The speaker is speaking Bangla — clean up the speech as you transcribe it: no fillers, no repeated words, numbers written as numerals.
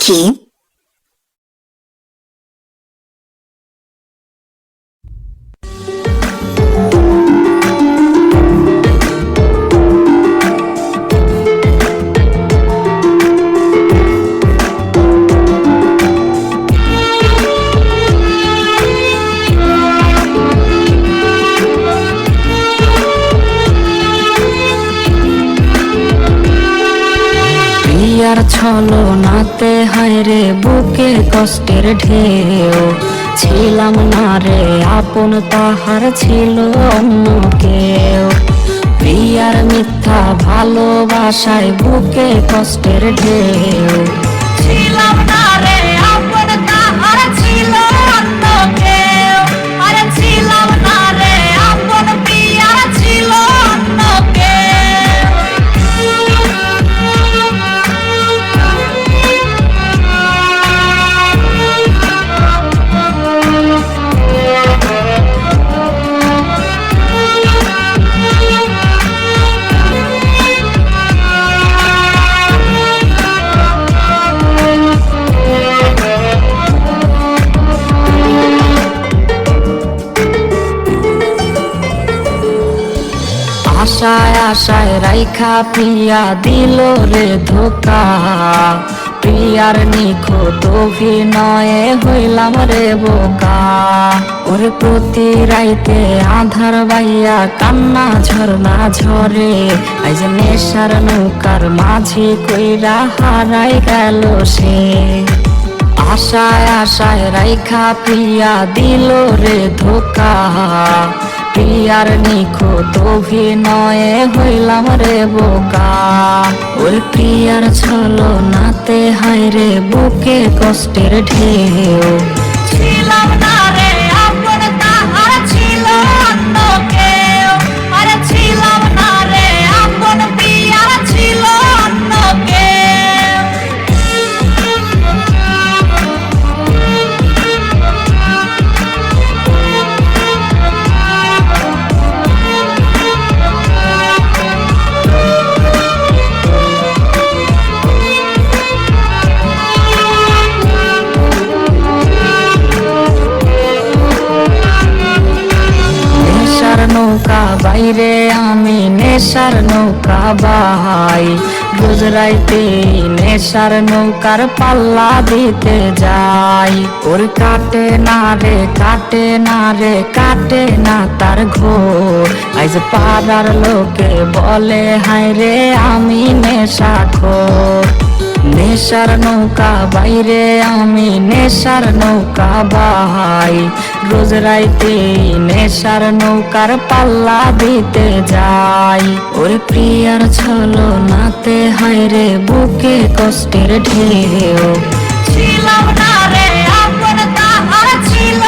কি? প্রিয়ার ছলনাতে হায় রে বুকে কষ্টের ঢেউ, ছিলাম না রে আপন তাহার ছিল অন্য কেউ। প্রিয়ার মিথ্যা ভালোবাসায় বুকে কষ্টের ঢেউ, ছিলাম না রে আপন তাহার ছিল অন্য কেউ। আরে ছিলাম না রে আপন, প্রিয়ার ছিল অন্য কেউ। আশায় আশায় রাইখা প্রিয়া দিল রে ধোকা, প্রিয়ার নিখুঁত অভিনয়ে হইলাম রে বোকা। ওরে প্রতি রাইতে আধার বাইয়া কান্না ঝরনা ঝরে, আজ নেশার নৌকার মাঝি কইরা হারাই গেল সে। আশায় আশায় রাইখা প্রিয়া দিল রে ধোকা, প্রিয়ার নিখুঁত অভিনয়ে হইলাম রে বোকা। ওই প্রিয়ার ছলনাতে হায় রে বুকে কষ্টের ঢেউ, ছিলাম না রে আপন তাহার ছিল অন্য কেউ। আরে ছিলাম না রে আপন, প্রিয়ার ছিল অন্য কেউ। নেশার নৌকা বাইরে আমি নেশার নৌকা বাই, গুজরাইতে নেশার নৌকার পাল্লা দিতে যাই। ওর কাটে না রে কাটে না রে কাটে না তার ঘোর, আজ পাড়ার লোকে বলে হায় রে আমি নেশাখোর। নেশার নৌকা বাইরে আমি নেশার নৌকা বাহাই, রোজ রাইতে নেশার নৌকার পাল্লা দিতে যাই। ওরে প্রিয়ার ছলনাতে হায় রে বুকে কষ্টের ঢেউ, ছিলাম না রে আপন তাহার ছিল